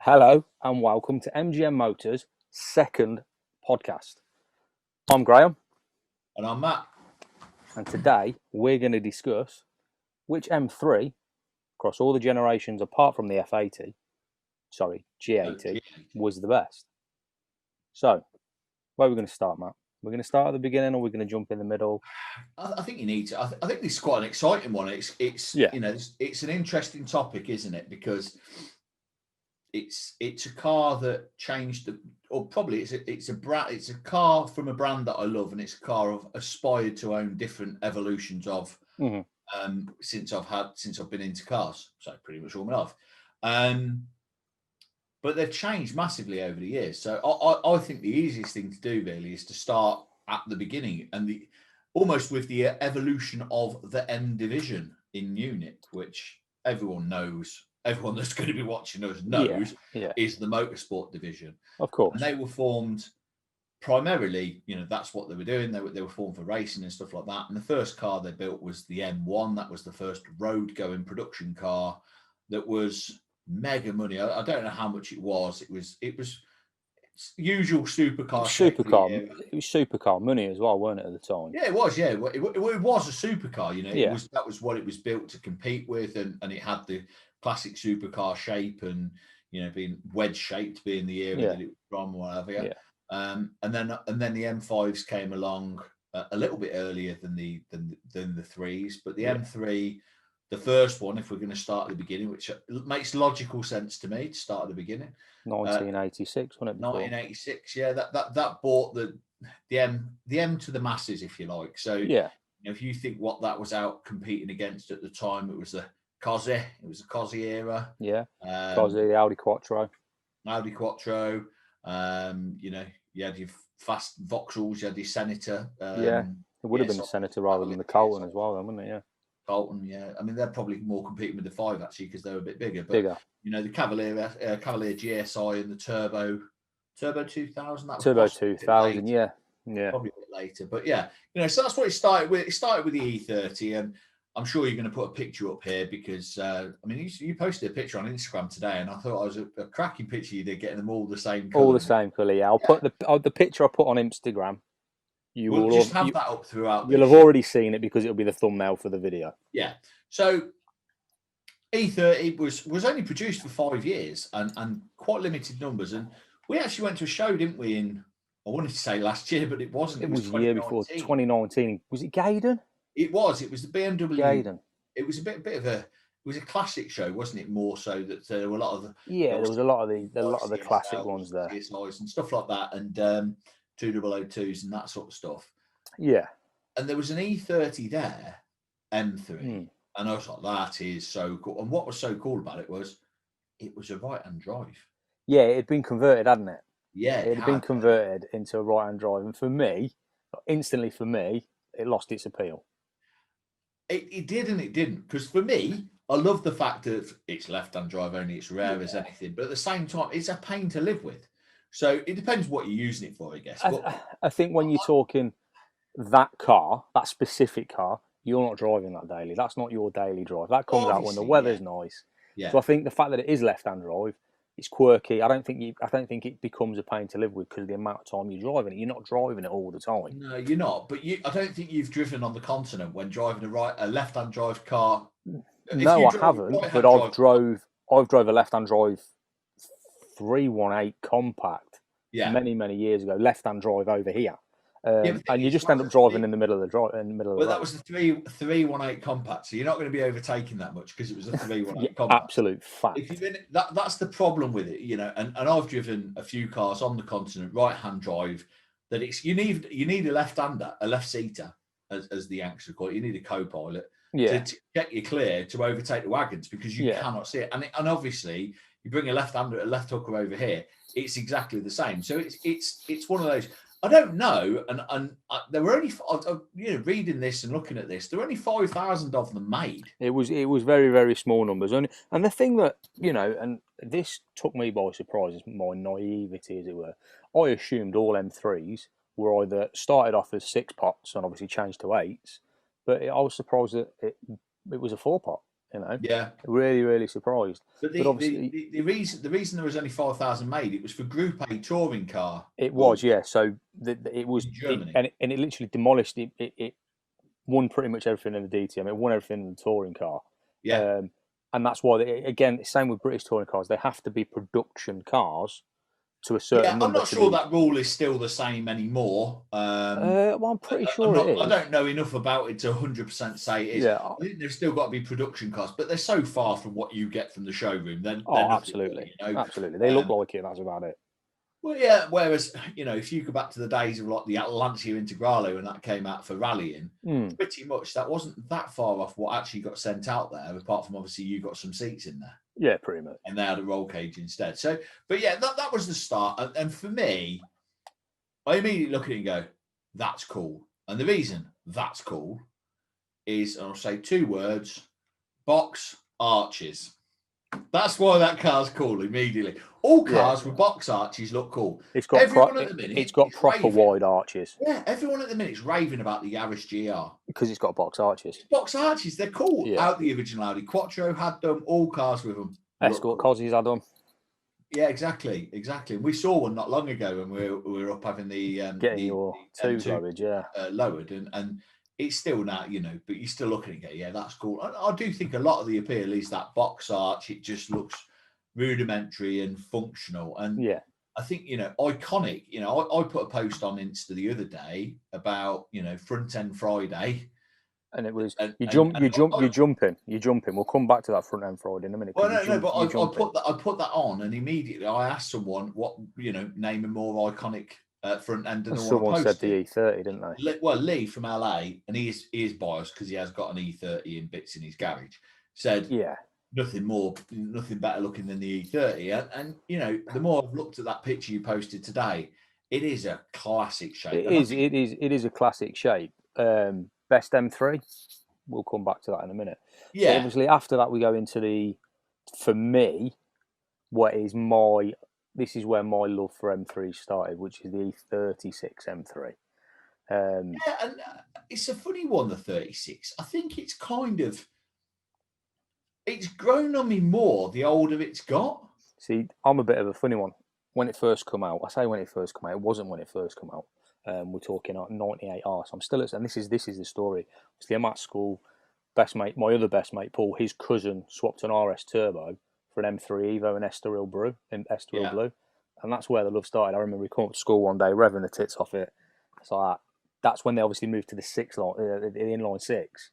Hello and welcome to MGM Motorz second podcast. I'm Graham. And I'm Matt. And today we're going to discuss which M3, across all the generations apart from the G80, was the best. So, where are we going to start, Matt? We're going to start at the beginning, or we're going to jump in the middle? I think you need to. I think this is quite an exciting one. It's an interesting topic, isn't it? Because it's a car that changed it's a car from a brand that I love, and it's a car I've aspired to own different evolutions of since I've been into cars. So pretty much all my life. But they've changed massively over the years. So I think the easiest thing to do really is to start at the beginning and almost with the evolution of the M division in Munich, which everyone that's going to be watching us knows is the motorsport division. Of course. And they were formed primarily, that's what they were doing. They were formed for racing and stuff like that. And the first car they built was the M1. That was the first road-going production car that was mega money. I don't know how much it was. It was usual supercar. It was supercar money as well, weren't it, at the time? Yeah, it was. Yeah, it was a supercar. That was what it was built to compete with, and it had the classic supercar shape, and being wedge shaped, being the era that it was from, or whatever. Yeah. And then the M5s came along a little bit earlier than the threes, but the M3. The first one, if we're going to start at the beginning, which makes logical sense to me to start at the beginning. 1986, wasn't it? 1986, yeah. That brought the M to the masses, if you like. So if you think what that was out competing against at the time, it was the Cosy. It was the Cosy era. Yeah. Cosy, the Audi Quattro. You had your fast Vauxhalls, you had your Senator. It would have been the Senator rather than the Colton as well, then, wouldn't it? Yeah. Colton, yeah. I mean, they're probably more competing with the 5 actually because they're a bit bigger. But the Cavalier GSI and the Turbo 2000. That was Turbo 2000, yeah. Probably a bit later, but so that's what it started with. It started with the E30, and I'm sure you're going to put a picture up here because you posted a picture on Instagram today, and I thought it was a cracking picture you did, getting them all the same colour. All the same colour, yeah. I'll put the picture I put on Instagram. We'll just have that up throughout. You'll have already seen it because it'll be the thumbnail for the video. Yeah. So E30 was only produced for 5 years and quite limited numbers. And we actually went to a show, didn't we? I wanted to say last year, but it wasn't. It was the year before, 2019. Was it Gaydon? It was. It was the BMW. Gaydon. It was a bit of a. It was a classic show, wasn't it? More so that there were a lot of the. Yeah, there was a lot of the classic ones there. And stuff like that, and 2002s and that sort of stuff. Yeah. And there was an E30 there, M3. And I was like, that is so cool. And what was so cool about it was a right-hand drive. Yeah, it had been converted, hadn't it? Yeah. It had been converted into a right-hand drive. And instantly for me, it lost its appeal. It did and it didn't. Because for me, I love the fact that it's left-hand drive only. It's rare as anything. But at the same time, it's a pain to live with. So it depends what you're using it for, I guess. I think when you're talking that specific car, you're not driving that daily. That's not your daily drive. That comes out when the weather's nice. Yeah. So I think the fact that it is left-hand drive, it's quirky. I don't think it becomes a pain to live with because of the amount of time you're driving it. You're not driving it all the time. No, you're not. But I don't think you've driven on the continent when driving a left-hand drive car. No, I haven't. But I've drove a left-hand drive 318 compact many years ago, left-hand drive over here. And you just end up driving in the middle of the drive. Well, that was the 318 compact, so you're not going to be overtaking that much because it was a 318 compact. Absolute fact. That's the problem with it, And I've driven a few cars on the continent, right-hand drive. That you need a left-hander, a left-seater, as the Yanks would call it. You need a co-pilot to get you clear to overtake the wagons because you cannot see it. And obviously, you bring a left-hander, a left hooker over here, it's exactly the same. So it's one of those. I don't know, and there were only reading this and looking at this, there were only 5,000 of them made. It was very, very small numbers, and the thing that and this took me by surprise is my naivety, as it were. I assumed all M3s were either started off as 6 pots and obviously changed to 8s, but I was surprised that it was a 4 pot. You know, yeah, really, really surprised. But obviously, the reason there was only 5,000 made, it was for Group A touring car. it was, yeah. So it was in Germany, and it literally demolished it. It won pretty much everything in the DTM. It won everything in the touring car. yeah. And that's why, again, same with British touring cars. They have to be production cars to a certain number. I'm not sure that rule is still the same anymore. Well, I'm pretty sure it is. I don't know enough about it to 100% say it is. Yeah. I think there's still got to be production cars, but they're so far from what you get from the showroom. They're absolutely. Really, you know? Absolutely. They look like it. That's about it. Well, yeah. Whereas, you know, if you go back to the days of like the Lancia Integrale when that came out for rallying, pretty much that wasn't that far off what actually got sent out there, apart from obviously you got some seats in there. Yeah, pretty much. And they had a roll cage instead. So, but yeah, that was the start. And for me, I immediately look at it and go, that's cool. And the reason that's cool is, I'll say 2 words, box arches. That's why that car's cool immediately. All cars with box arches look cool. It's got it's got proper wide arches. Yeah, everyone at the minute's raving about the Yaris GR. Because it's got box arches. Box arches, they're cool. Yeah. Out the original Audi Quattro had them, all cars with them. Escort Cozzies had them. Yeah, exactly. We saw one not long ago when we were up having the getting your twos lowered, lowered, and it's still now, you know, but you still look at it and go, yeah, that's cool. And I do think a lot of the appeal is that box arch. It just looks rudimentary and functional, and I think, you know, iconic. You know, I put a post on Insta the other day about, you know, Front End Friday. And it was you're jumping. We'll come back to that Front End Friday in a minute. Well, but I put that on, and immediately I asked someone what, you know, name a more iconic front end. And someone said the E30, didn't they? Well, Lee from LA, and he is biased because he has got an E30 in bits in his garage. Said, nothing better looking than the E30. And you know, the more I've looked at that picture you posted today, it is a classic shape. It is a classic shape. Best M3. We'll come back to that in a minute. Yeah. So obviously, after that, we go into for me, this is where my love for M3 started, which is the E36 M3. And it's a funny one, the 36. I think it's grown on me more the older it's got. See, I'm a bit of a funny one. When it first come out, I say when it first come out, it wasn't when it first come out. We're talking 98R. So I'm still and this is the story. Obviously, I'm at school. My other best mate, Paul, his cousin swapped an RS Turbo for an M3 Evo and Estoril Blue, and that's where the love started. I remember we come up to school one day, revving the tits off it. So that's when they obviously moved to the inline 6.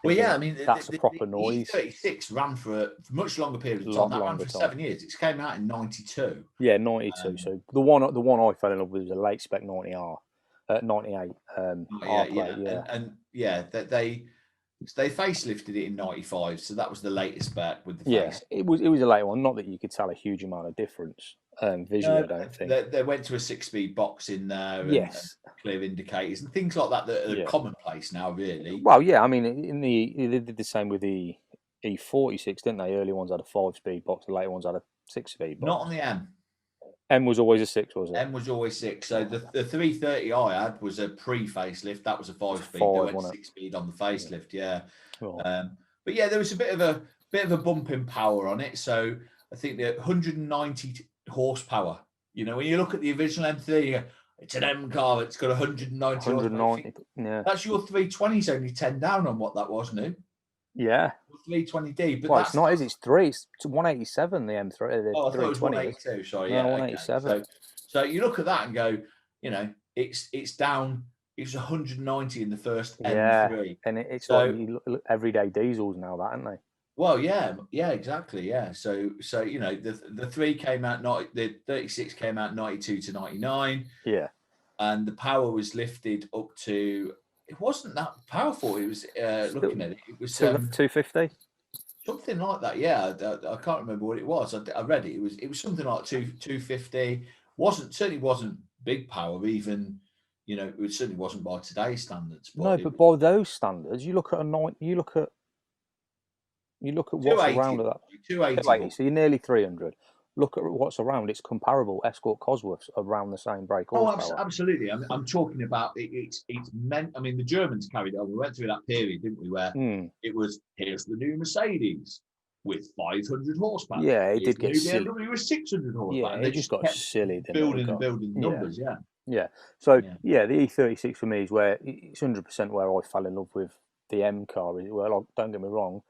Well, yeah, I mean, that's a proper noise. The E36 ran for a much longer period of time. That ran for 7 years. It came out in 92. Yeah, 92. So the one I fell in love with was a late spec 90R. 98. They facelifted it in 95, so that was the latest spec with the face. It was a late one. Not that you could tell a huge amount of difference visually. I don't think they went to a 6-speed box in there. And clear indicators and things like that are commonplace now, really. Well, yeah, I mean, they did the same with the E46, didn't they? Early ones had a 5-speed box, the later ones had a 6-speed box. Not on the M. M was always a 6, was it? M was always 6. So the 330 I had was a pre-facelift. That was a 5-speed. They went 6-speed on the facelift, but yeah, there was a bit of a bump in power on it. So I think the 190 horsepower. You know, when you look at the original M3, you go, it's an M car. It's got 190 horsepower. Yeah. That's your 320's only 10 down on what that was, no? Yeah. 320D. But it's not, is it? It's 3. It's 187, the M3. The I thought it was 182. Sorry, yeah. 187. Okay. So you look at that and go, you know, it's down. It was 190 in the first M3. And it's like everyday diesels now, that, aren't they? Well, yeah, exactly, yeah. So you know, the 3 came out, the 36 came out 92 to 99. Yeah. And the power was lifted up to. It wasn't that powerful. It was looking at it. It was 250, something like that. Yeah, I can't remember what it was. I read it. It was something like 250. Certainly wasn't big power. Even, you know, it certainly wasn't by today's standards. But by those standards, you look at what's around that. 280. So you're nearly 300. look at what's around. It's comparable. Escort Cosworth's around the same brake horsepower. Absolutely. I'm talking about it's meant. I mean, the Germans carried it on. We went through that period, didn't we, where it was here's the new Mercedes with 500 horsepower. Yeah, it did get silly. BMW with 600 horsepower. Yeah, And they it just got silly. Building numbers. Yeah. Yeah. So the E36 for me is where it's 100% where I fell in love with the M car. Well, like, don't get me wrong,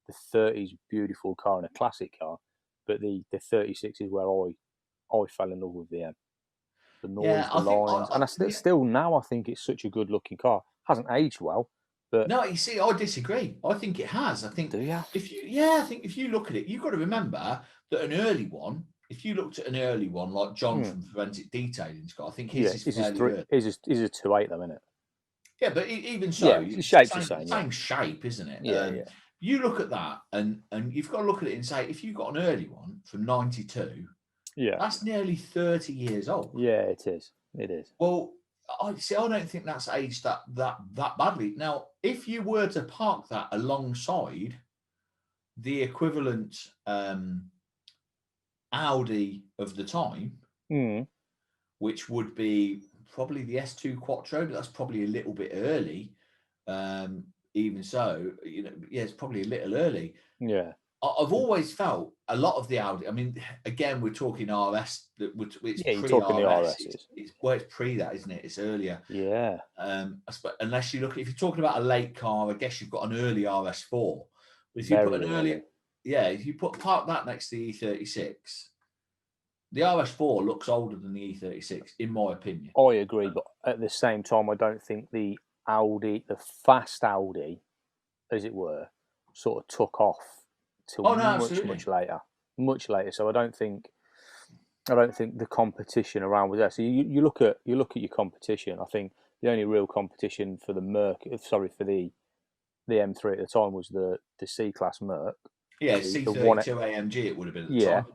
the 30 is a beautiful car and a classic car, but the 36 is where I fell in love with the M. The noise, the lines, and still now I think it's such a good looking car. Hasn't aged well, but no, you see, I disagree. I think it has. I think do you? I think if you look at it, you've got to remember that an early one. If you looked at an early one like John from Forensic Detailing, Scott, I think his is fairly early. His is a 2.8 though, isn't it? Yeah, but even so, the shape's the same shape, isn't it? Yeah, You look at that, and you've got to look at it and say, if you got an early one from '92, that's nearly 30 years old. Yeah, it is. It is. Well, I don't think that's aged that badly. Now, if you were to park that alongside the equivalent Audi of the time, which would be probably the S2 Quattro, but that's probably a little bit early. Even so, it's probably a little early. Yeah. I've always felt a lot of the Audi. I mean, again, we're talking RS. It's you're talking the RS. It's pre that, isn't it? It's earlier. Yeah. Unless you look, if you're talking about a late car, I guess you've got an early RS4. But if you put an early, if you park that next to the E36, the RS4 looks older than the E36, in my opinion. I agree, but at the same time, I don't think the Audi, the fast Audi, as it were, sort of took off till much later. So I don't think the competition around was there. So you look at your competition. I think the only real competition for the for the M3 at the time was the C-Class Merc. Yeah, C32 AMG it would have been at the time.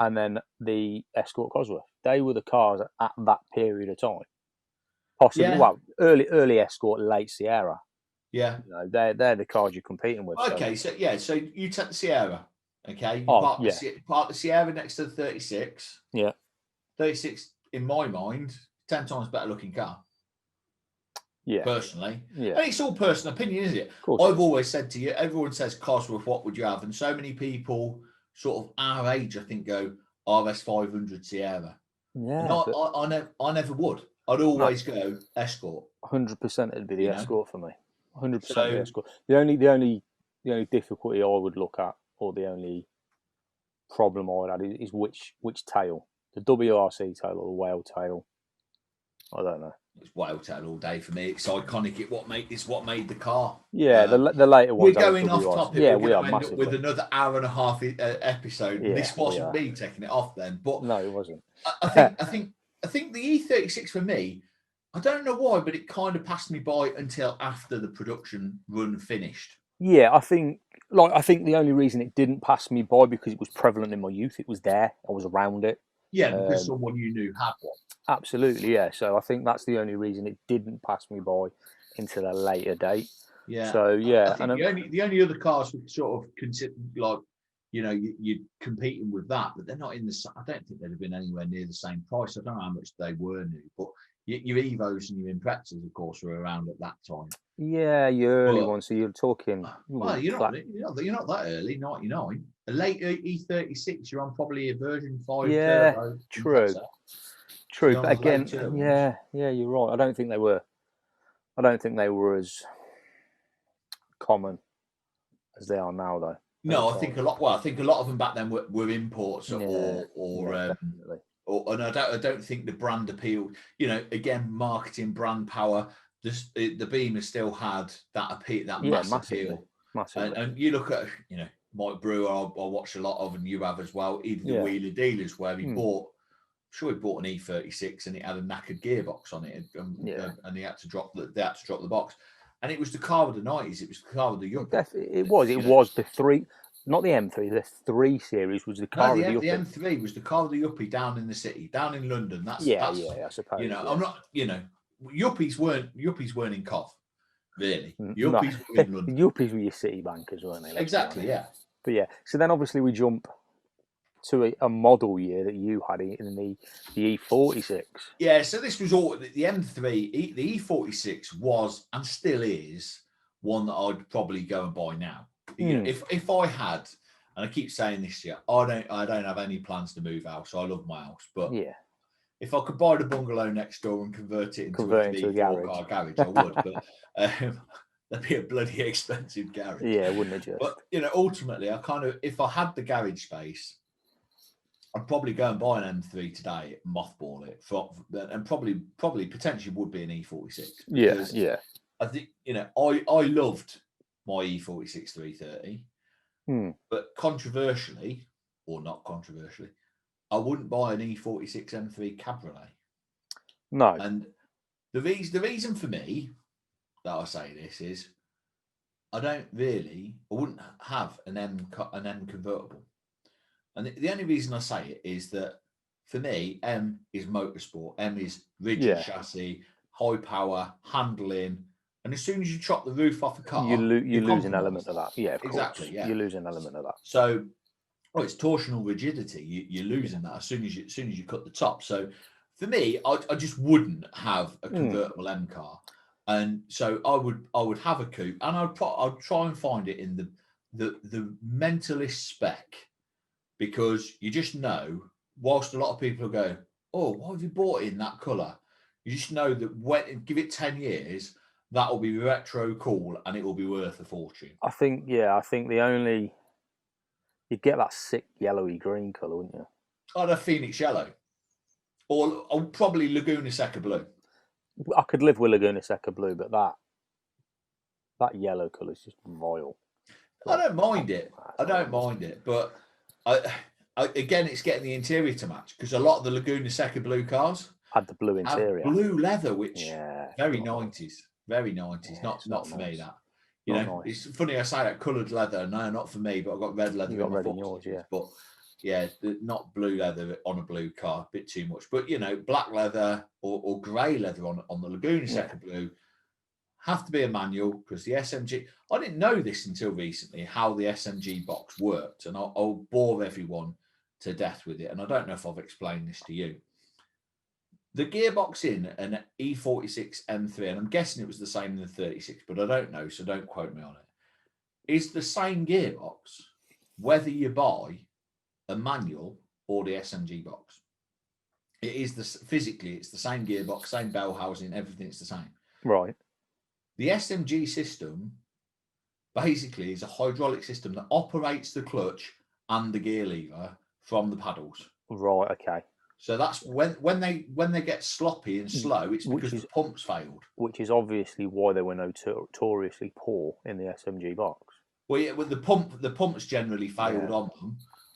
And then the Escort Cosworth. They were the cars at that period of time. Possibly, early Escort, late Sierra. Yeah, they're the cars you're competing with. Okay, so you take the Sierra. Okay, park the Sierra next to the 36. Yeah, 36 in my mind, 10 times better looking car. Yeah, personally. Yeah, and it's all personal opinion, isn't it? I've always said to you, everyone says Cosworth, what would you have? And so many people, sort of our age, I think, go RS 500 Sierra. Yeah, I never would. I'd always go Escort. 100%, it'd be the Escort for me. 100% the Escort. The only difficulty I would look at, or the only problem I would add, is which tail, the WRC tail or the whale tail. I don't know. It's whale tail all day for me. It's iconic. It's what made the car. Yeah, the later ones. We're going off topic. Yeah, we are massively. With another hour and a half episode. Yeah, this wasn't me taking it off then, but no, it wasn't. I think the E36 for me, I don't know why, but it kind of passed me by until after the production run finished. Yeah, I think the only reason it didn't pass me by because it was prevalent in my youth. It was there. I was around it. Yeah, because someone you knew had one. Absolutely, yeah. So I think that's the only reason it didn't pass me by until a later date. Yeah. So yeah, and the only other cars we sort of consider, like, you're competing with that, but they're not in the. I don't think they'd have been anywhere near the same price. I don't know how much they were new, but your Evos and your Imprezas, of course, were around at that time. Yeah, your early ones. So you're talking. Well, you're not that early. 99. A late E36, you're on probably a version 5. Yeah, turbo true. But again, yeah, you're right. I don't think they were as common as they are now, though. No, I think a lot of them back then were imports and I don't think the brand appeal. Again, marketing, brand power. The Beamer still had that appeal, that massive appeal. Massively. And you look at Mike Brewer, I watch a lot of, and you have as well. Even the Wheeler Dealers, where he bought. Sure, he bought an E36 and it had a knackered gearbox on it, and they had to drop the box. And it was the car of the 90s. It was the car of the Yuppie. It was the 3, not the M3. The 3 series was the car of the Yuppie. The M3 was the car of the Yuppie down in the city, down in London. That's I suppose. I'm not. Yuppies weren't in Cov, really. Yuppies were in London. Yuppies were your city bankers, weren't they? Exactly. Yeah. But yeah. So then obviously we jump to a model year that you had in the E46. Yeah, so this was all the M3, the E46 was and still is one that I'd probably go and buy now. You know, if I had, and I keep saying this to you, I don't have any plans to move house. I love my house, but if I could buy the bungalow next door and convert it into a 3-4 car garage, I would. But that'd be a bloody expensive garage. Yeah, wouldn't it just? But you know, ultimately, I kind of, if I had the garage space, I'd probably go and buy an M3 today, mothball it, and probably potentially would be an E46. Yeah. I think, you know, I loved my E46 330, but controversially, or not controversially, I wouldn't buy an E46 M3 Cabriolet. No. And the reason for me that I say this is I wouldn't have an M convertible. And the only reason I say it is that for me, M is motorsport. M is rigid chassis, high power, handling. And as soon as you chop the roof off a car, you lose an element of that. Yeah, exactly. Yeah, you lose an element of that. So, it's torsional rigidity. You're losing that as soon as you cut the top. So, for me, I just wouldn't have a convertible M car, and so I would have a coupe, and I'd try and find it in the mentalist spec. Because you just know, whilst a lot of people go, oh, why have you bought it in that colour? You just know that give it 10 years, that will be retro cool and it will be worth a fortune. I think you'd get that sick yellowy green colour, wouldn't you? I'd have Phoenix yellow. Or probably Laguna Seca blue. I could live with Laguna Seca blue, but that yellow colour is just vile. I don't mind it. But again, it's getting the interior to match because a lot of the Laguna Seca blue cars had the blue interior, blue leather, which very 90s, not for me. That it's funny I say that coloured leather. No, not for me. But I've got red leather. You got red in yours, yeah. But yeah, not blue leather on a blue car, a bit too much. But you know, black leather or grey leather on the Laguna Seca blue. Have to be a manual because the SMG. I didn't know this until recently how the SMG box worked, and I'll bore everyone to death with it. And I don't know if I've explained this to you. The gearbox in an E46 M3, and I'm guessing it was the same in the 36, but I don't know, so don't quote me on it. Is the same gearbox whether you buy a manual or the SMG box. It is physically, it's the same gearbox, same bell housing, everything's the same. Right. The SMG system basically is a hydraulic system that operates the clutch and the gear lever from the paddles. Right. Okay. So that's when they get sloppy and slow, it's because the pumps failed. Which is obviously why they were notoriously poor in the SMG box. Well, yeah, with the pumps generally failed on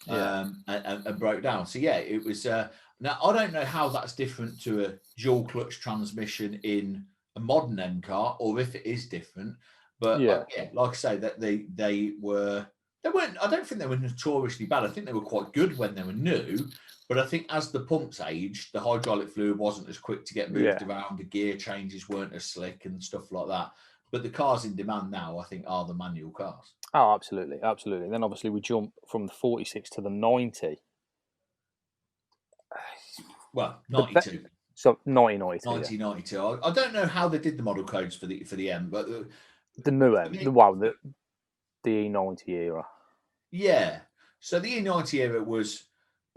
them and broke down. So yeah, it was. Now I don't know how that's different to a dual clutch transmission in a modern M car, or if it is different. But like I say, that they weren't. I don't think they were notoriously bad. I think they were quite good when they were new. But I think as the pumps aged, the hydraulic fluid wasn't as quick to get moved around. The gear changes weren't as slick and stuff like that. But the cars in demand now, I think, are the manual cars. Oh, absolutely, absolutely. And then obviously we jump from the 46 to the 90. Well, 92. So 1992. 1992. I don't know how they did the model codes for the M, but the new M, the E90 era. Yeah. So the E90 era was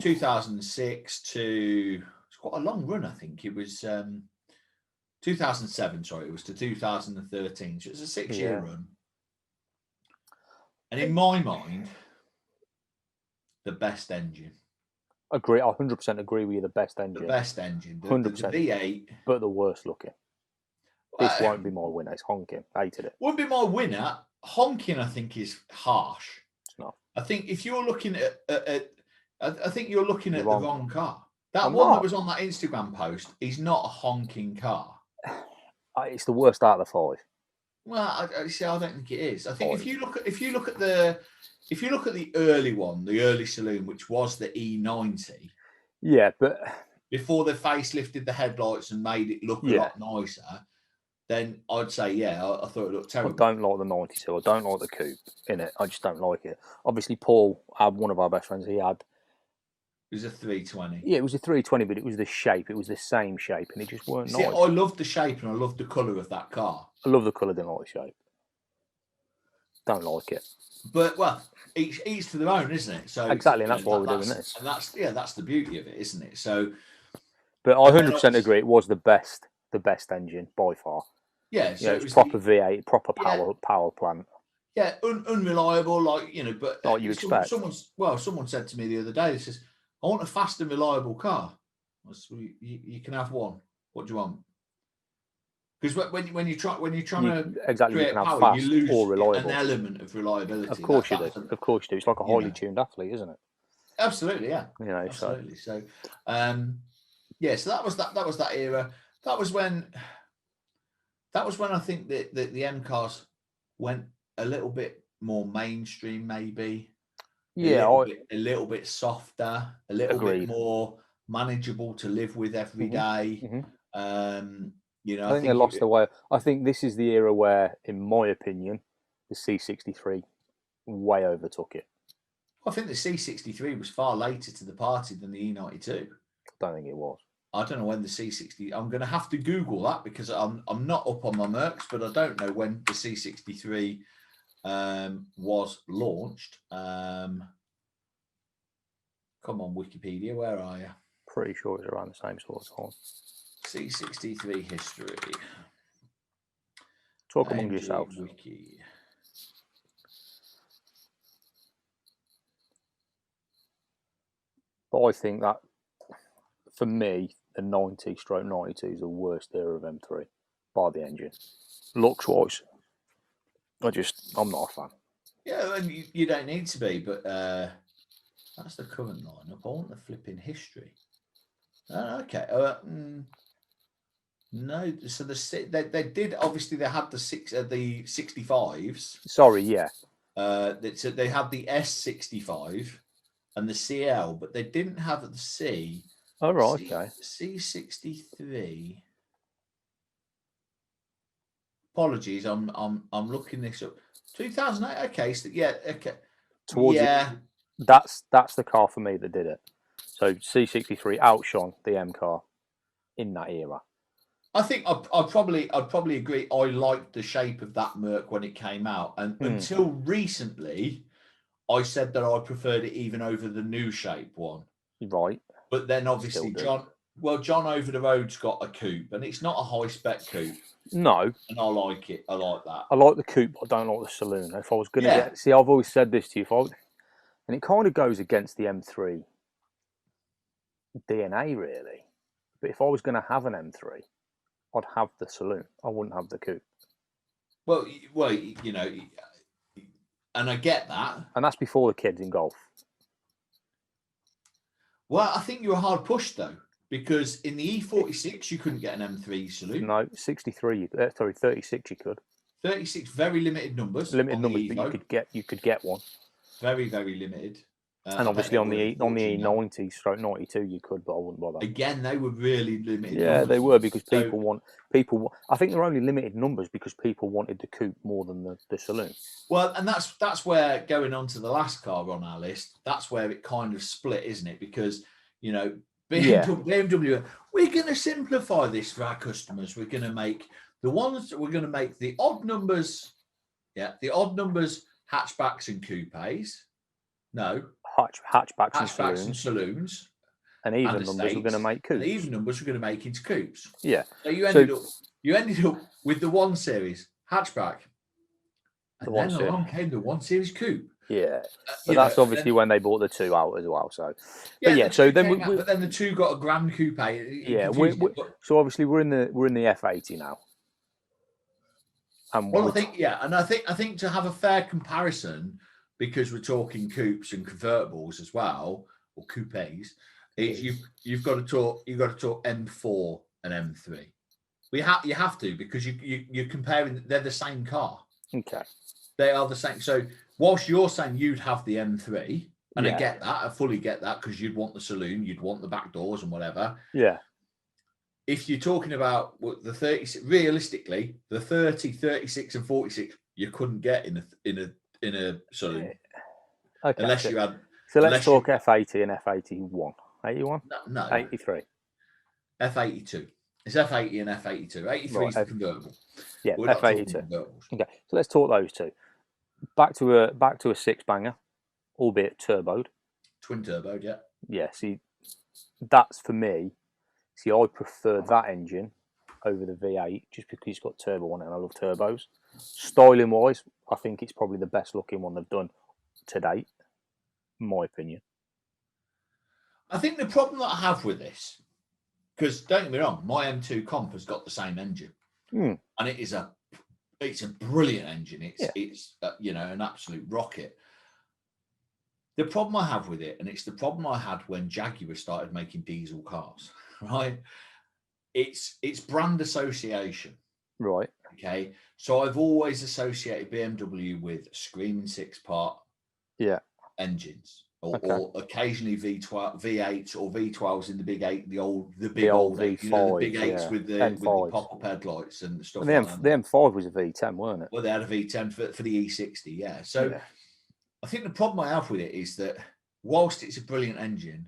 2006 to, it's quite a long run, I think. It was 2007, sorry, it was to 2013. So it's a 6-year run. And in my mind, the best engine. Agree, I 100% agree with you, the best engine. The best engine. 100%. The V8. But the worst looking. This won't be my winner, it's honking. Hated it. Won't be my winner. Honking, I think, is harsh. It's not. I think if you're looking I think you're looking at the wrong car. That I'm one not. that was on that Instagram post is not a honking car. It's the worst out of the 5. Well, I don't think it is. I think if you look at the early one, the early saloon, which was the E90. Yeah, but before they facelifted the headlights and made it look a lot nicer, then I'd say I thought it looked terrible. I don't like the 92. I don't like the coupe in it. I just don't like it. Obviously, Paul, one of our best friends, he had It was a 320. Yeah, it was a 320, but it was the shape. It was the same shape, and it just weren't See, nice. I loved the shape and I loved the colour of that car. I love the colour, don't like the shape. Don't like it. But, well, each to their own, isn't it? So exactly, and that's why we're doing this. And that's the beauty of it, isn't it? So, but I 100% agree. It was the best engine by far. Yeah, so it was proper V8, proper power plant. Yeah, unreliable, but like you expect. Someone said to me the other day, "He says, I want a fast and reliable car." I said, well, you can have one. What do you want? Because when you're trying to create power, you lose an element of reliability. Of course you do. Of course you do. It's like a highly tuned athlete, isn't it? Absolutely, yeah. Absolutely. So, so that was that era. That was when I think that the M cars went a little bit more mainstream, maybe. Yeah, a little bit softer, a little bit more manageable to live with every day. Mm-hmm. I think they lost their way. I think this is the era where, in my opinion, the C63 way overtook it. I think the C63 was far later to the party than the E92. I don't think it was. I don't know when the C60. I'm going to have to Google that because I'm not up on my Mercs, but I don't know when the C63 was launched. Come on, Wikipedia, where are you? Pretty sure it's around the same sort of time. C63 history. Talk among yourselves. Wiki. But I think that, for me, the 90/92 is the worst era of M3 by the engine. Looks-wise, I'm not a fan. Yeah, and you don't need to be, but that's the current lineup. I want the flipping history. Okay. No, so they did, obviously they had the 65s. Sorry, yeah. So they had the S65 and the CL, but they didn't have the C. Oh right, okay. C63. Apologies, I'm looking this up. 2008. Okay, so yeah, okay. That's the car for me that did it. So C63 outshone the M car in that era. I think I'd probably agree. I liked the shape of that Merc when it came out, and until recently, I said that I preferred it even over the new shape one. Right. But then obviously John over the road's got a coupe, and it's not a high spec coupe. No. And I like it. I like that. I like the coupe. I don't like the saloon. If I was going to I've always said this to you. And it kind of goes against the M3 DNA, really. But if I was going to have an M3, I'd have the saloon. I wouldn't have the coupe. Well, and I get that. And that's before the kids in golf. Well, I think you were hard pushed, though, because in the E46, you couldn't get an M3 saloon. No, 36 you could. 36, very limited numbers. Limited numbers, but you could get one. Very, very limited. And obviously on the E90/92 you could, but I wouldn't bother. Again, they were really limited. Yeah, numbers. They were because people. I think they're only limited numbers because people wanted the coupe more than the saloon. Well, and that's where, going on to the last car on our list, that's where it kind of split, isn't it? Because BMW, we're going to simplify this for our customers. We're going to make the odd numbers, the odd numbers hatchbacks and coupes. No. Hatchbacks and saloons. And even numbers we're going to make coupes. And even numbers we're going to make into coupes. Yeah. So you ended up with the 1 Series hatchback. And then along came the 1 Series coupe. Yeah. But that's obviously when they bought the 2 out as well. So but then the 2 got a Grand Coupe. So obviously we're in the F80 now. And I think to have a fair comparison, because we're talking coupes and convertibles as well, or coupes, you've got to talk M4 and M3. You have to, because you're comparing. They're the same car. Okay. They are the same. So whilst you're saying you'd have the M3, and I get that, I fully get that, because you'd want the saloon, you'd want the back doors and whatever. Yeah. If you're talking about the 30, realistically, the 30, 36, and 46, you couldn't get in a saloon, unless you had So let's talk F80 and F81. 81? No. 83. F82. It's F80 and F82. 83 is the convertible. Yeah, F82. Okay, so let's talk those two. Back to a six banger, albeit turboed. Twin turboed, yeah. Yeah, see, that's for me. See, I prefer that engine over the V8 just because it's got turbo on it and I love turbos. Styling wise, I think it's probably the best looking one they've done to date, in my opinion. I think the problem that I have with this, because don't get me wrong, my M2 Comp has got the same engine, and it's a brilliant engine. It's an absolute rocket. The problem I have with it, and it's the problem I had when Jaguar started making diesel cars, right? It's brand association, right? Okay, so I've always associated BMW with screaming six-part, engines. Or occasionally V8s or V12s in the big eight, the big old V5, the big eights with the pop-up headlights and stuff. And the M5 was a V10, weren't it? Well, they had a V10 for the E60, yeah. So I think the problem I have with it is that whilst it's a brilliant engine,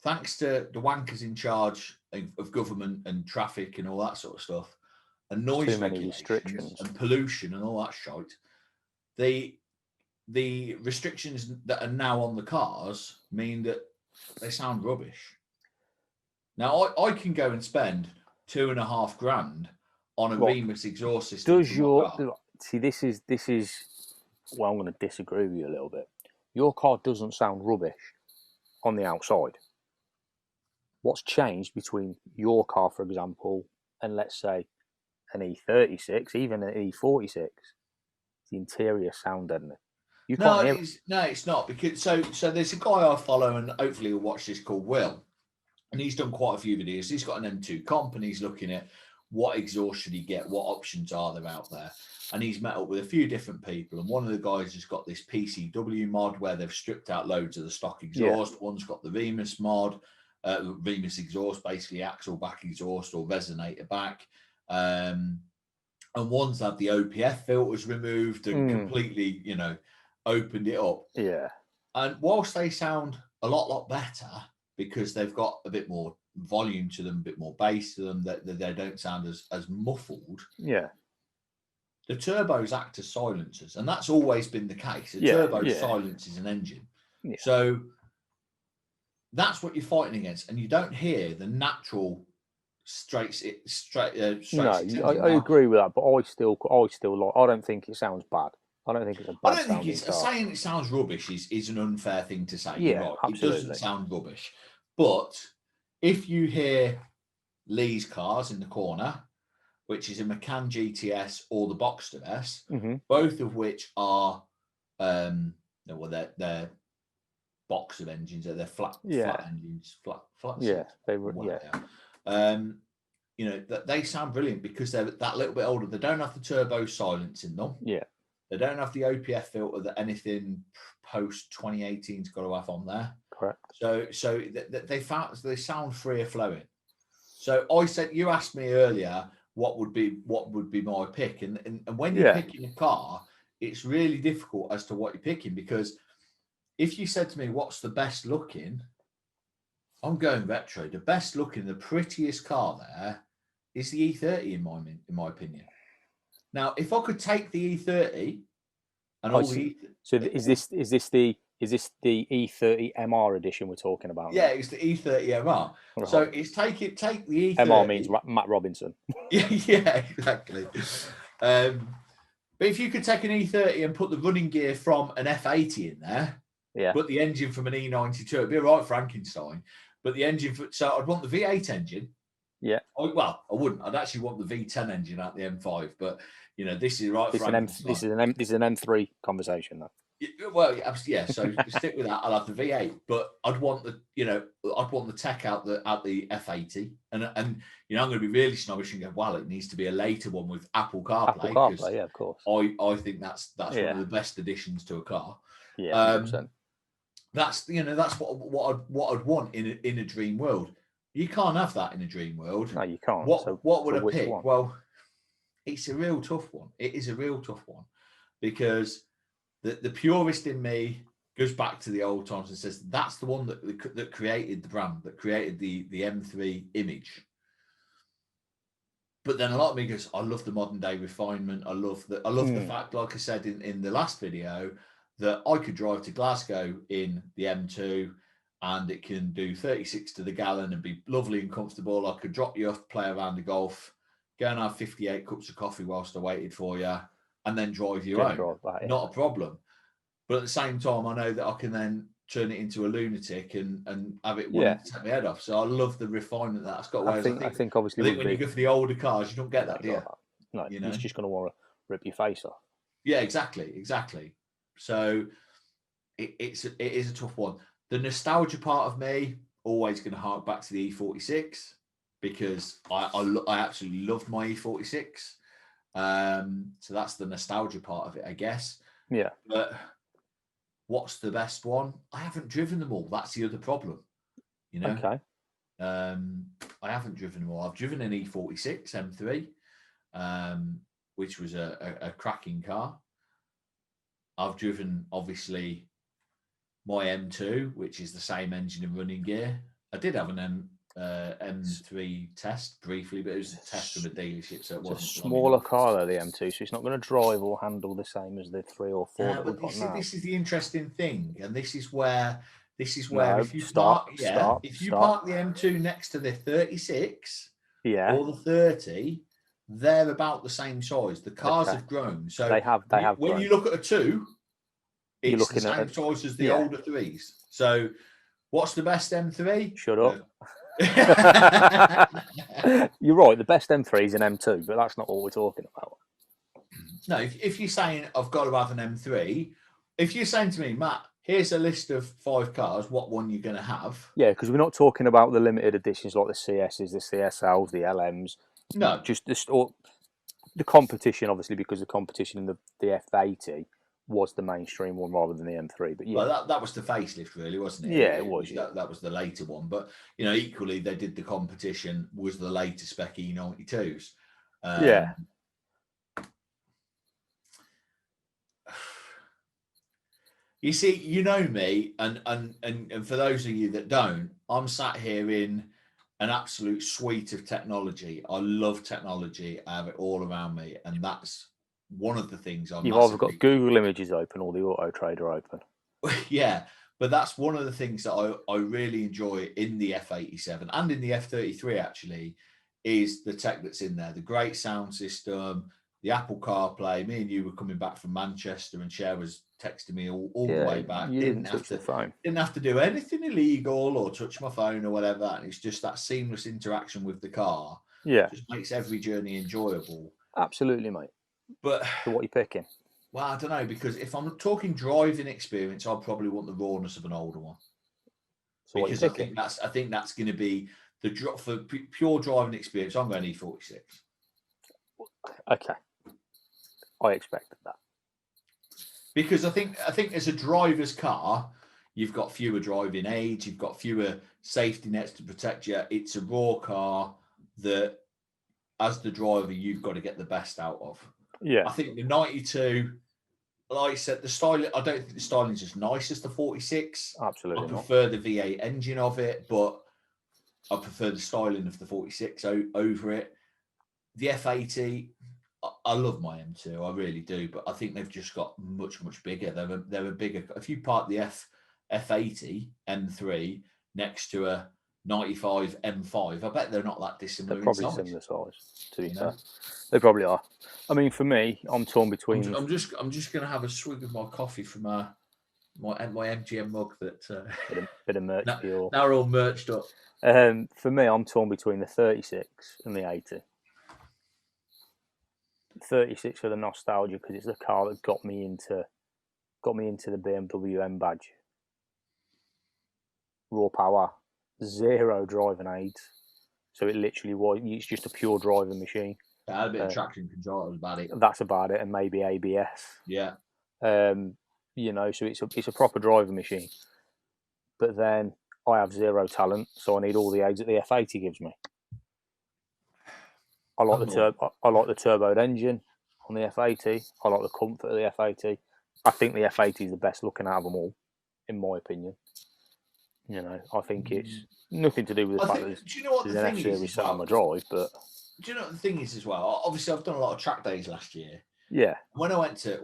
thanks to the wankers in charge of government and traffic and all that sort of stuff, and noise regulations and pollution and all that shite, the restrictions that are now on the cars mean that they sound rubbish. Now, I can go and spend $2,500 on a Remus exhaust system. See, this is well, I'm going to disagree with you a little bit. Your car doesn't sound rubbish on the outside. What's changed between your car, for example, and let's say an E36, even an E46? The interior sound, doesn't it? It's not, because so there's a guy I follow and hopefully he'll watch this called Will, and he's done quite a few videos. He's got an M2 Comp and he's looking at what exhaust should he get, what options are there out there, and he's met up with a few different people. And one of the guys has got this PCW mod where they've stripped out loads of the stock exhaust. Yeah. One's got the Remus mod, Remus exhaust, basically axle back exhaust or resonator back. And one's had the OPF filters removed and completely, opened it up. Yeah. And whilst they sound a lot better because they've got a bit more volume to them, a bit more bass to them, that they don't sound as muffled. Yeah. The turbos act as silencers, and that's always been the case. A turbo silences an engine. Yeah. So that's what you're fighting against, and you don't hear the natural straight. No, I agree with that, but I still like. I don't think it sounds bad. I don't think it's a bad. I don't think saying it sounds rubbish is an unfair thing to say. Yeah, right. Absolutely. It doesn't sound rubbish, but if you hear Lee's cars in the corner, which is a Macan GTS or the Boxster S, both of which are they're Boxer engines, they're flat engines, flat. Yeah, they were. They sound brilliant because they're that little bit older. They don't have the turbo silence in them. Yeah. They don't have the OPF filter that anything post 2018's got to have on there. Correct. So they sound freer flowing. So you asked me earlier what would be my pick, and when you're picking a car, it's really difficult as to what you're picking, because if you said to me what's the best looking, I'm going retro. The best looking, the prettiest car there is the E30 in my opinion. Now, if I could take the E30 and is this the E30 MR edition we're talking about? Yeah, it's the E30 MR. Right. So it's take the E30. MR means Matt Robinson. yeah, exactly. But if you could take an E30 and put the running gear from an F80 in there, put the engine from an E92, it'd be a right Frankenstein. But the engine, so I'd want the V8 engine. Yeah. I wouldn't. I'd actually want the V10 engine out the M5. But this is right. This is an M3 conversation, though. Yeah. So stick with that. I'll have the V8, but I'd want the tech out the F80, and I'm going to be really snobbish and go, well, it needs to be a later one with Apple CarPlay. Apple CarPlay, yeah, of course. I think that's one of the best additions to a car. Yeah, 100%. That's what I'd want in a dream world. You can't have that in a dream world. No, you can't. What would I pick? Well, it's a real tough one. It is a real tough one, because the purist in me goes back to the old times and says that's the one that created the brand, that created the M3 image. But then a lot of me goes, I love the modern day refinement. I love the fact, like I said in the last video, that I could drive to Glasgow in the M2 and it can do 36 to the gallon and be lovely and comfortable. I could drop you off, play around the golf, go and have 58 cups of coffee whilst I waited for you, and then drive you home. Not a problem. But at the same time, I know that I can then turn it into a lunatic and have it wanting to take my head off. So I love the refinement that's got. I think obviously when you go for the older cars, you don't get that, do you? No, you're just going to want to rip your face off. Yeah, exactly. So it is a tough one. The nostalgia part of me always going to hark back to the E46 because I absolutely loved my E46. So that's the nostalgia part of it, I guess. Yeah. But what's the best one? I haven't driven them all. That's the other problem. You know? Okay. I haven't driven them all. I've driven an E46 M3, which was a cracking car. I've driven, obviously, my M2, which is the same engine and running gear. I did have an M3 test briefly, but it was a test from a dealership, so it wasn't a smaller car though, the M2, so it's not going to drive or handle the same as the 3 or 4 that we've got now. This is the interesting thing, and this is where if you park the M2 next to the 36 or the 30, they're about the same size. The cars have grown, so they have when grown. you look at a 2, it's the same size as the older 3s. So what's the best M3? Shut up. You're right, the best M3 is an M2, but that's not what we're talking about. No, if you're saying I've got to have an M3, if you're saying to me, Matt, here's a list of 5 cars, what one you're going to have? Yeah, because we're not talking about the limited editions like the CSs, the CSLs, the LMs. No. Just the competition, obviously, because the competition in the F80 was the mainstream one rather than the M3. But yeah, well, that was the facelift, really, wasn't it? Yeah, it was. That was the later one. But equally, they did the competition was the later spec E92s. Yeah. You see, you know me, and for those of you that don't, I'm sat here in an absolute suite of technology. I love technology. I have it all around me, and that's one of the things You've either got Google Images open or the Auto Trader open. Yeah, but that's one of the things that I really enjoy in the F87 and in the F33 actually, is the tech that's in there. The great sound system, the Apple CarPlay. Me and you were coming back from Manchester and Cher was texting me all the way back. You didn't touch the phone. Didn't have to do anything illegal or touch my phone or whatever. And it's just that seamless interaction with the car. Yeah. Just makes every journey enjoyable. Absolutely, mate. But so what are you picking? Well, I don't know, because if I'm talking driving experience, I'll probably want the rawness of an older one. So because I think that's going to be the drop for pure driving experience. I'm going E46. Okay, I expected that. Because I think as a driver's car, you've got fewer driving aids, you've got fewer safety nets to protect you. It's a raw car that, as the driver, you've got to get the best out of. Yeah, I think the 92, like I said, the styling. I don't think the styling is as nice as the 46. Absolutely, I prefer the V8 engine of it, but I prefer the styling of the 46 over it. The F80, I love my M2, I really do, but I think they've just got much bigger. They're a bigger. If you park the F80 M3 next to a 95 M5, I bet they're not that dissimilar. They're probably similar size, to be fair. They probably are. I mean, for me, I'm torn between. I'm just going to have a swig of my coffee from my MGM mug. That bit of merch. Now we're all merched up. For me, I'm torn between the 36 and the 80. 36 for the nostalgia, because it's the car that got me into the BMW M badge. Raw power, 0 driving aids, so it literally was. It's just a pure driving machine. It had a bit of traction control. That was about it. That's about it, and maybe ABS. Yeah. So it's a proper driving machine. But then I have 0 talent, so I need all the aids that the F80 gives me. I like the turboed engine on the F80. I like the comfort of the F80. I think the F80 is the best looking out of them all. in my opinion. You know, I think it's nothing to do with the fact that there's an F-Series set on the drive, but... Do you know what the thing is as well? Obviously, I've done a lot of track days last year. Yeah. When I went to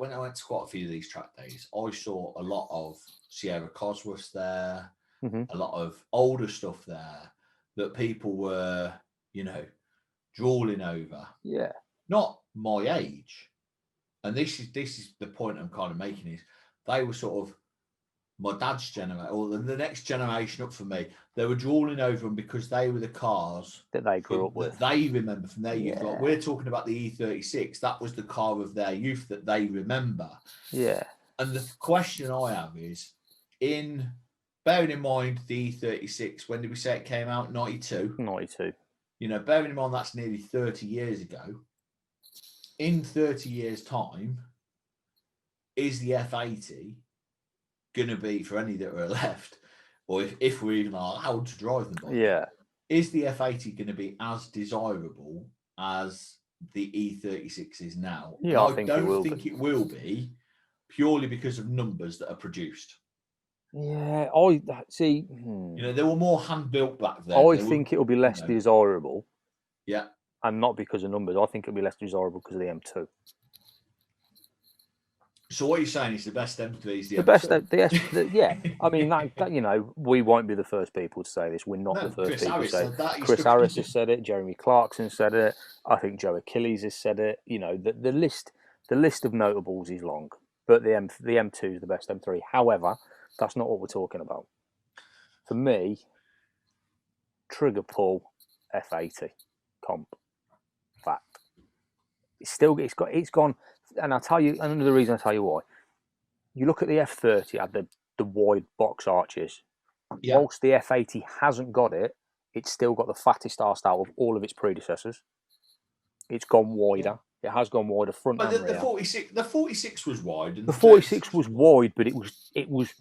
quite a few of these track days, I saw a lot of Sierra Cosworths there, a lot of older stuff there that people were, you know, drooling over. Yeah. Not my age. And this is the point I'm kind of making is they were sort of my dad's generation, or the next generation up from me, they were drooling over them because they were the cars that they grew up with. That they remember from their youth. Like we're talking about the E36. That was the car of their youth that they remember. Yeah. And the question I have is, bearing in mind the E36, when did we say it came out? 92? 92. You know, bearing in mind that's nearly 30 years ago. In 30 years' time, is the F80 going to be, for any that are left, or if we're even allowed to drive them, is the F80 going to be as desirable as the E36 is now? Yeah, I don't think it will be, purely because of numbers that are produced. Yeah, I see. You know, they were more hand built back then. I think it'll be less desirable. Yeah. And not because of numbers. I think it'll be less desirable because of the M2. So what you're saying is the best M3 is the M2? Yeah. I mean, that you know, we won't be the first people to say this. We're not the first people to say it. Chris Harris has said it. Jeremy Clarkson said it. I think Joe Achilles has said it. You know, the list of notables is long, but the M2 is the best M3. However, that's not what we're talking about. For me, trigger pull F80 comp. Fact. It's gone. And I'll tell you, another reason I'll tell you why. You look at the F30, had the wide box arches. Yeah. Whilst the F80 hasn't got it, it's still got the fattest arse out of all of its predecessors. It's gone wider. Yeah. It has gone wider front and rear. The 46 was wide. And the 46 was wide, but it was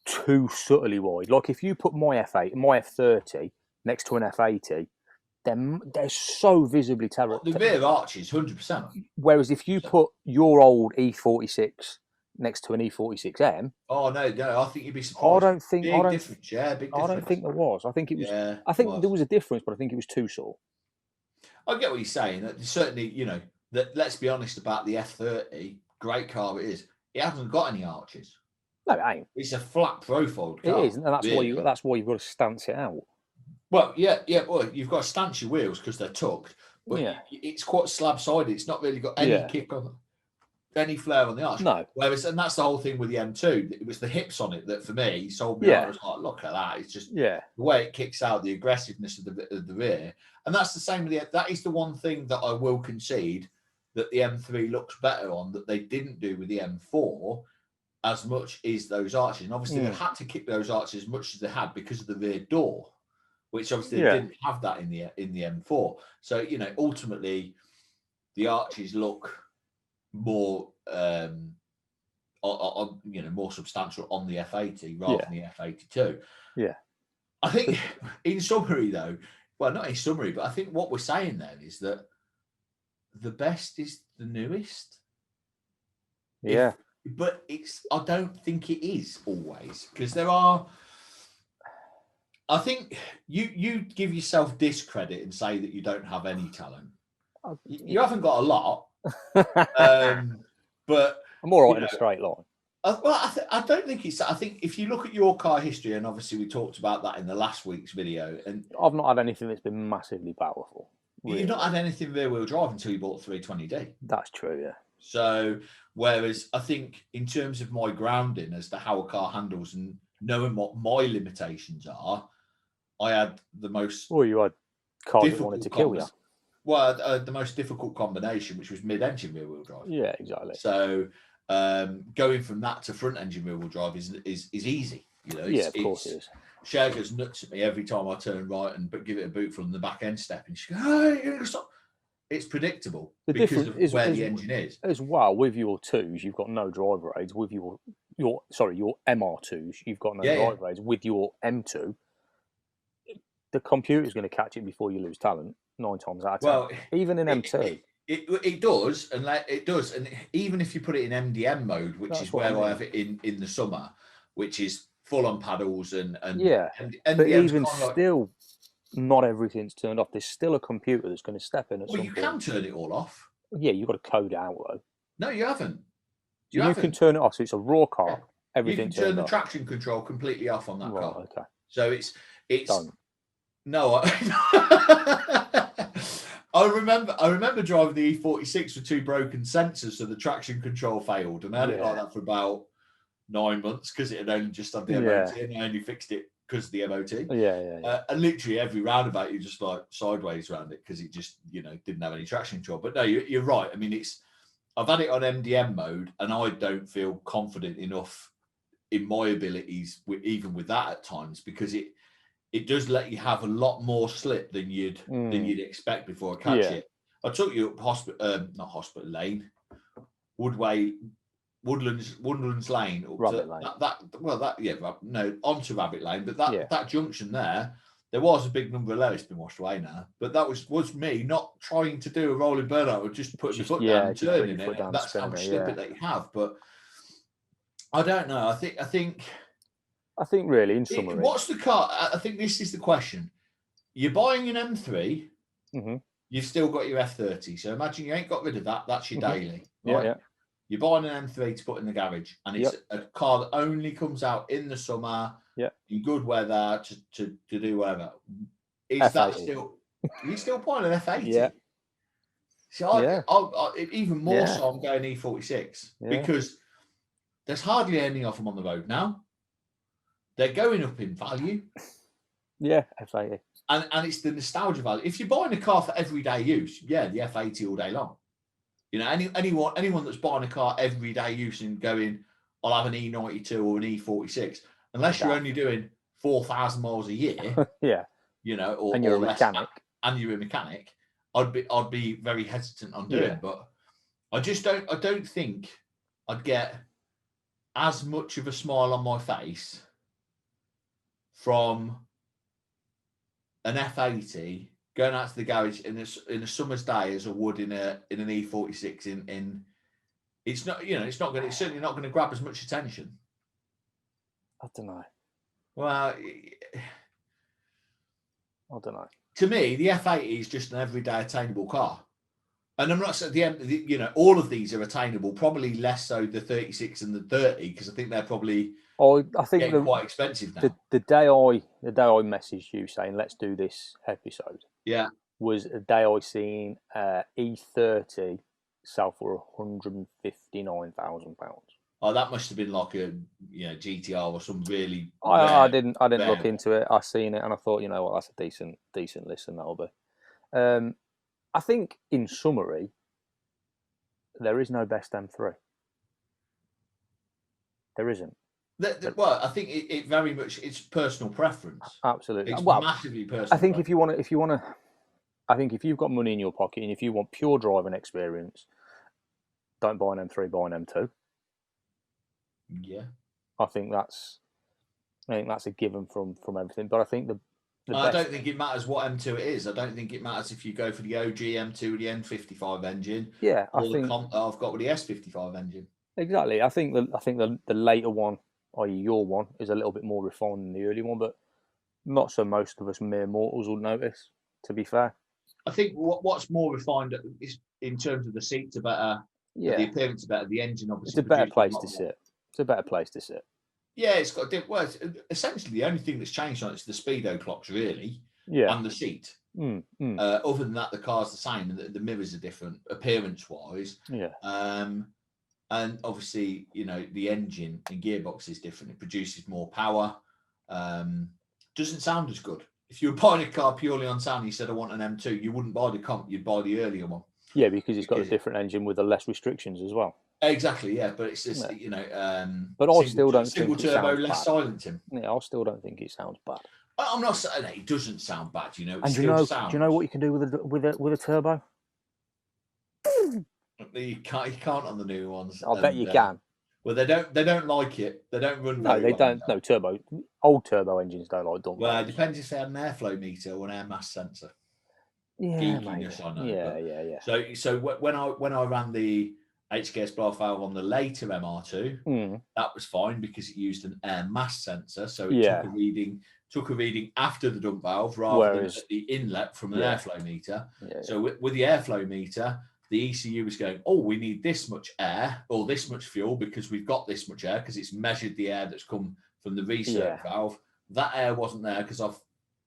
too subtly wide. Like if you put my F30 next to an F80, they're so visibly terrible. The rear arches, 100%. Whereas if you put your old E46 next to an E46M, oh no, I think you'd be surprised. I don't think big difference. Yeah, big difference. I don't think there was. I think it was. Yeah, I think there was a difference, but I think it was too short. I get what you're saying. Certainly, you know, that. Let's be honest about the F30. Great car it is. It hasn't got any arches. No, it ain't. It's a flat profiled car. It is, and that's really why you've got to stance it out. Well, yeah. Well, you've got to stance your wheels because they're tucked, but it's quite slab-sided. It's not really got any kick on, any flare on the arch. No. Whereas, and that's the whole thing with the M2. It was the hips on it that, for me, sold me. I was like, look at that. It's just the way it kicks out, the aggressiveness of the rear, and that's the same with that is the one thing that I will concede that the M3 looks better on that they didn't do with the M4 as much is those arches. And obviously, they had to kick those arches as much as they had because of the rear door, which obviously they didn't have that in the M4. So, you know, ultimately the arches look more more substantial on the F80 rather than the F82. Yeah. I think in summary though, well, not in summary, but I think what we're saying then is that the best is the newest. Yeah. But I don't think it is always, because there are. I think you give yourself discredit and say that you don't have any talent. You haven't got a lot, but I'm all right in a straight line. I don't think it's. I think if you look at your car history, and obviously we talked about that in the last week's video, and I've not had anything that's been massively powerful. Really. You've not had anything rear-wheel drive until you bought the 320D. That's true, yeah. So, whereas I think in terms of my grounding as to how a car handles and knowing what my limitations are, I had the most. Well, you had cars that wanted to kill you. Well, the most difficult combination, which was mid-engine rear-wheel drive. Yeah, exactly. So, going from that to front-engine rear-wheel drive is easy. You know, of course it is. Cher goes nuts at me every time I turn right and give it a boot from the back end step, and she goes, "Oh, you're gonna stop." It's predictable because of where the engine is. As well, with your twos, you've got no driver aids. With your MR2s, you've got no driver aids. With your M2, the computer's going to catch it before you lose talent 9 times out of 10. Well, even in M2. It does, and it does, and even if you put it in MDM mode, which is where I have it in the summer, which is full on paddles and but even still, not everything's turned off. There's still a computer that's going to step in at some point. Well, you can turn it all off. Yeah, you've got to code it out though. No, you haven't. You can turn it off, so it's a raw car. Yeah. Everything you can turn the traction control completely off on that car. Okay. So it's Don't. No. I remember driving the E46 with 2 broken sensors, so the traction control failed, and I had it like that for about 9 months because it had only just had the MOT, and I only fixed it because of the MOT. And literally every roundabout you just like sideways around it because it just didn't have any traction control. But no, you're right. I mean, I've had it on MDM mode, and I don't feel confident enough in my abilities even with that at times, because it does let you have a lot more slip than you'd expect before I catch it. I took you up not Hospital Lane, Woodlands Lane, Rabbit Lane. Onto Rabbit Lane, but that junction there was a big number of lows been washed away now. But that was me not trying to do a rolling burnout, or just putting your foot down and turning it. That's how much slip that you have. But I don't know. I think really, in summary, what's the car? I think this is the question. You're buying an M3. Mm-hmm. You've still got your F30. So imagine you ain't got rid of that. That's your daily. Right? Yeah. You're buying an M3 to put in the garage, and it's a car that only comes out in the summer, in good weather, to do whatever. Is F80. That still? Are you still buying an F80? Yeah. So I even more so, I'm going E46 because there's hardly any of them on the road now. They're going up in value. Yeah, F80. And it's the nostalgia value. If you're buying a car for everyday use, the F80 all day long. Anyone that's buying a car everyday use and going, I'll have an E92 or an E46, unless you're only doing 4,000 miles a year, or and you're a less, mechanic, I'd be very hesitant on doing. But I don't think I'd get as much of a smile on my face from an F80 going out to the garage in a summer's day as I would in an E46 in it's not it's certainly not going to grab as much attention. I don't know. Well, I don't know. To me, the F80 is just an everyday attainable car. And I'm not saying the end, all of these are attainable, probably less so the 36 and the 30, because I think they're probably getting quite expensive now. The day I messaged you saying let's do this episode, was a day I seen E30 sell for £159,000. Oh, that must have been like a GTR or some really. I didn't look into it. I seen it and I thought, you know what, that's a decent listen that'll be. I think, in summary, there is no best M3. There isn't. Well, I think it very much it's personal preference. Absolutely, it's massively personal. I think if you want to, I think if you've got money in your pocket and if you want pure driving experience, don't buy an M3, buy an M2. Yeah, I think that's a given from everything. But I think I don't think it matters what M2 it is. I don't think it matters if you go for the OG M2 with the N55 engine. Yeah, or the I've got with the S55 engine. Exactly. I think the later one, i.e. your one, is a little bit more refined than the early one, but not so most of us mere mortals will notice, to be fair. I think what's more refined is in terms of the seats are better, the appearance are better, the engine obviously. It's a better place to sit. It's a better place to sit. Yeah, it's got essentially the only thing that's changed on it's the speedo clocks, really. Yeah. And the seat. Other than that, the car's the same, and the mirrors are different appearance-wise. Yeah. And obviously, the engine and gearbox is different. It produces more power. Doesn't sound as good. If you were buying a car purely on sound, you said I want an M2, you wouldn't buy the comp, you'd buy the earlier one. Yeah, because it's got a different engine with the less restrictions as well. Exactly, yeah, but it's just but I still don't think it turbo, sounds less bad. silencing. Yeah, I still don't think it sounds bad. I'm not saying it doesn't sound bad. And do you know what you can do with a turbo? You can't on the new ones. I bet you can. Well, they don't like it. They don't run. No, they don't. No turbo. Old turbo engines don't like dump. Well, it depends if they had an airflow meter or an air mass sensor. Yeah, Geekiness, I know. Yeah. So when I ran the HKS blow-off valve on the later MR2. That was fine because it used an air mass sensor, so it took a reading after the dump valve rather than at the inlet from an airflow meter. So with the airflow meter, the ECU was going, oh, we need this much air or this much fuel because we've got this much air because it's measured the air that's come from the recirc valve. That air wasn't there because I've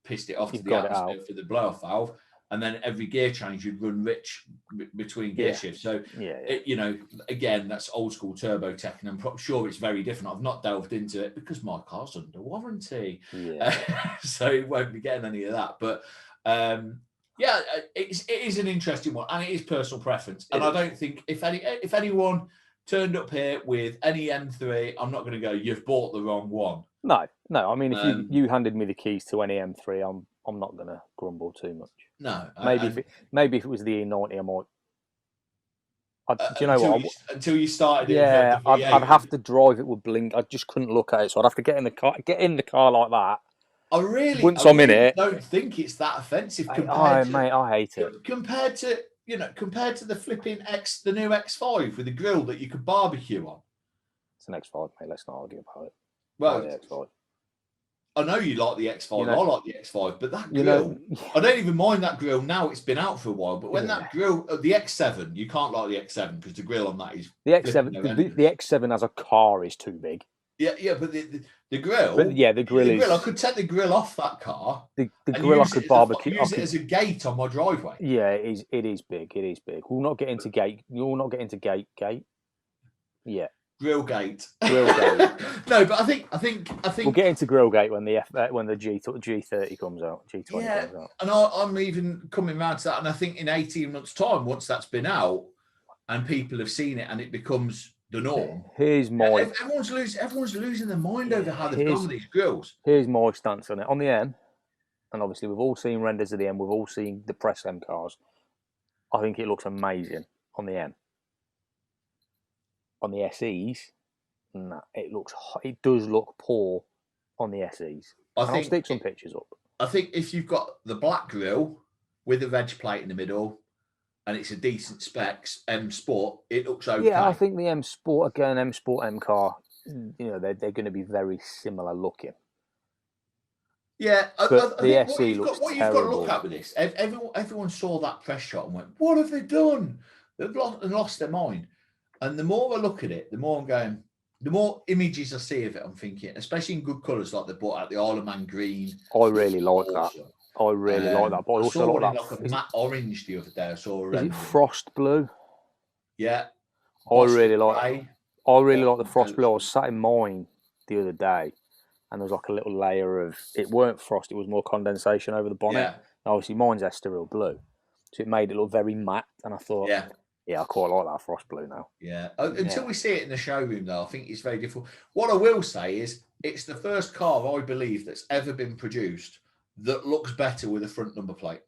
pissed it off to the atmosphere for the blow-off valve. And then every gear change, you'd run rich between gear shifts. So, you know, again, that's old school turbo tech, and I'm sure it's very different. I've not delved into it because my car's under warranty. So it won't be getting any of that. But it is an interesting one, and it is personal preference. And I don't think if anyone turned up here with any M3, I'm not going to go, you've bought the wrong one. No. I mean, if you handed me the keys to any M3, I'm not going to grumble too much. No, maybe if it was the E90, I might. Do you know what? Until you started, I'd have to drive it with blink. I just couldn't look at it, so I'd have to get in the car like that. Once I'm in it, don't think it's that offensive. Mate, I hate it. Compared to the flipping the new X5 with the grill that you could barbecue on. It's an X5, mate. Let's not argue about it. Well, the X5. I know you like the X5. I like the X5, but that grill, I don't even mind that grill now. It's been out for a while, but when that grill, the X7, you can't like the X7 because the grill on that is the X7. The X7 as a car is too big. Yeah, but the grill. But the grill is. I could take the grill off that car. The grill I could barbecue. Use it as a gate on my driveway. Yeah, it is big. It is big. We'll not get into gate. You'll not get into gate. Yeah. Grillgate. No, but I think we'll get into Grillgate when the G30 comes out. G20 comes out. And I'm even coming around to that. And I think in 18 months' time, once that's been out and people have seen it and it becomes the norm, everyone's losing their mind over how they've done these grills. Here's my stance on it. On the M, and obviously we've all seen renders of the M. We've all seen the press M cars. I think it looks amazing on the M. On the SEs, it does look poor on the SEs. I'll stick some pictures up. I think if you've got the black grille with a reg plate in the middle, and it's a decent specs M Sport, it looks okay. Yeah, I think the M Sport M car, they're going to be very similar looking. Yeah, but the SE looks terrible. What you've got to look at with this, everyone saw that press shot and went, "What have they done?" They've lost their mind. And the more I look at it, the more I'm going, the more images I see of it, I'm thinking, especially in good colours like they brought out the Isle of Man green. I really like that. I really like that. But I also like that. Like a matte orange the other day. I saw is it frost blue? Yeah. I really like the frost blue. I was sat in mine the other day and there was like a little layer of, it weren't frost, it was more condensation over the bonnet. Yeah. Obviously mine's Estoril blue. So it made it look very matte and I thought, yeah, I quite like that frost blue now. Yeah. Until we see it in the showroom, though, I think it's very difficult. What I will say is it's the first car, I believe, that's ever been produced that looks better with a front number plate.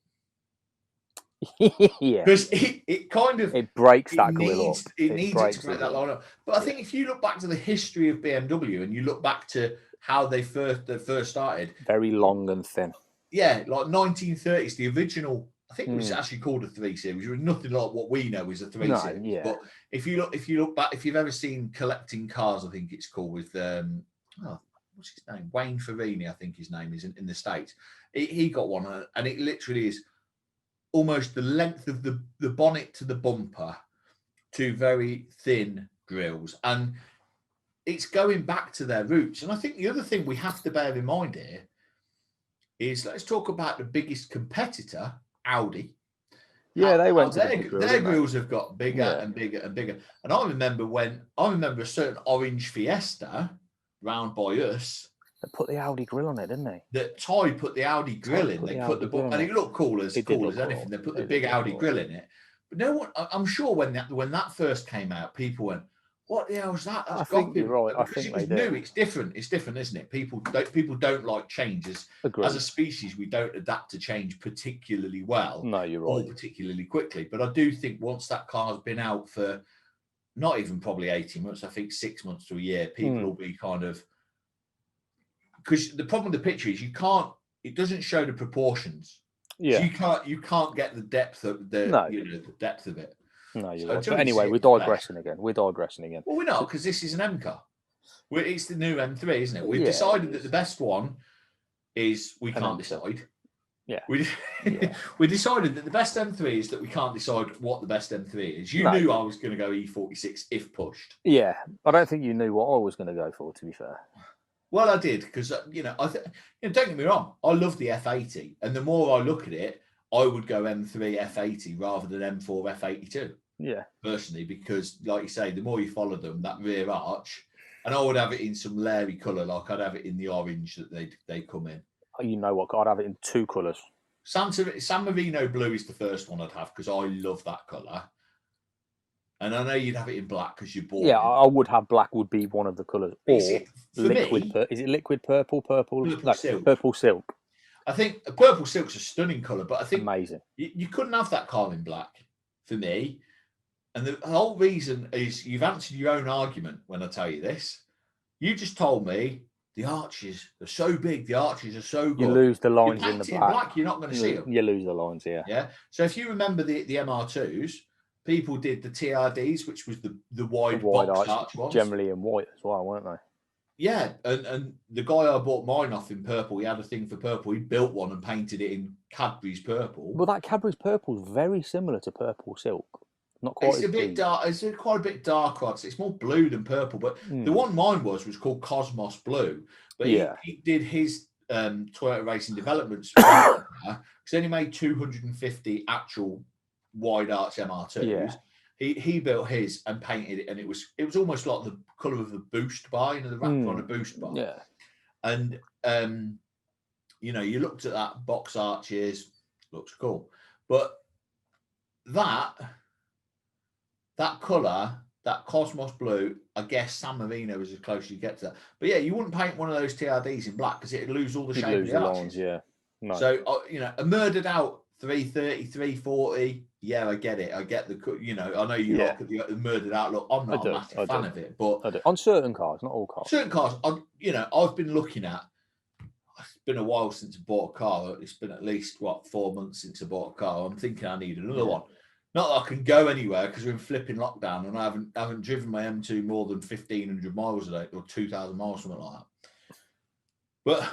Yeah. Because it kind of... It breaks that grill up. It needs it to break that line up. But I think if you look back to the history of BMW and you look back to how they first started... Very long and thin. Yeah, like 1930s, the original... I think it was actually called a 3 Series. It was nothing like what we know is a 3 Series. Yeah. But if you look back, if you've ever seen Collecting Cars, I think it's called with what's his name? Wayne Farini, I think his name is in the States. He got one, and it literally is almost the length of the bonnet to the bumper, two very thin grills, and it's going back to their roots. And I think the other thing we have to bear in mind here is let's talk about the biggest competitor. Audi. Yeah, they went to their grills have got bigger and bigger and bigger. And I remember a certain orange Fiesta round by us. They put the Audi grill on it, didn't they? That Ty put the Audi grill in. They put and it looked cool as anything. They put the big Audi grill in it. But no one, I'm sure when that first came out, people went, "What the hell is that?" I think you're right. I think it's new. It's different. It's different, isn't it? People don't like changes. As a species, we don't adapt to change particularly well. No, you're right. Or particularly quickly. But I do think once that car's been out for not even probably 18 months, I think 6 months to a year, people will be kind of, because the problem with the picture is it doesn't show the proportions. Yeah. So you can't get the depth of the depth of it. No, you're right. But anyway, we're digressing again. Well, we're not, because this is an M car. It's the new M3, isn't it? We've decided that the best one is we can't decide. Yeah. We decided that the best M3 is that we can't decide what the best M3 is. You knew I was going to go E46 if pushed. Yeah, I don't think you knew what I was going to go for, to be fair. Well, I did, because, don't get me wrong, I love the F80. And the more I look at it, I would go M3 F80 rather than M4 F82. Yeah. Personally, because, like you say, the more you follow them, that rear arch, and I would have it in some Larry colour, like I'd have it in the orange that they come in. You know what? I'd have it in 2 colours. San Marino blue is the first one I'd have, because I love that colour. And I know you'd have it in black because you're born. Yeah, I would have black would be one of the colours. Or is it liquid purple? Purple silk. Purple silk. I think purple silk's a stunning colour, but I think amazing. You couldn't have that car in black for me. And the whole reason is you've answered your own argument when I tell you this. You just told me the arches are so big, the arches are so good. You lose the lines in the black. You're not going to see them. You lose the lines, yeah. Yeah. So if you remember the MR2s, people did the TRDs, which was the wide box arch ones. Generally in white as well, weren't they? Yeah, and the guy I bought mine off in purple, he had a thing for purple. He built one and painted it in Cadbury's purple. Well, that Cadbury's purple is very similar to purple silk. Not quite. It's a bit dark. It's quite a bit darker. It's more blue than purple. But the one mine was called Cosmos Blue. But he did his Toyota Racing Developments because then he made 250 actual wide arch MR2s. Yeah. He built his and painted it, and it was almost like the colour of the boost bar, the wrapper on a boost bar. Yeah. And you looked at that box arches, looks cool. But that colour, that Cosmos Blue, I guess San Marino is as close as you get to that. But yeah, you wouldn't paint one of those TRDs in black because it'd lose all the shape of the arches. Lines, yeah. No. So, a murdered out 330, 340, yeah, I get it. I get the, I know you look at the murdered out look. I'm not a massive fan of it, but on certain cars, not all cars. Certain cars, I've been looking at. It's been a while since I bought a car. It's been at least 4 months since I bought a car. I'm thinking I need another one. Not that I can go anywhere because we're in flipping lockdown, and I haven't driven my M2 more than 1,500 miles a day or 2,000 miles, something like that. But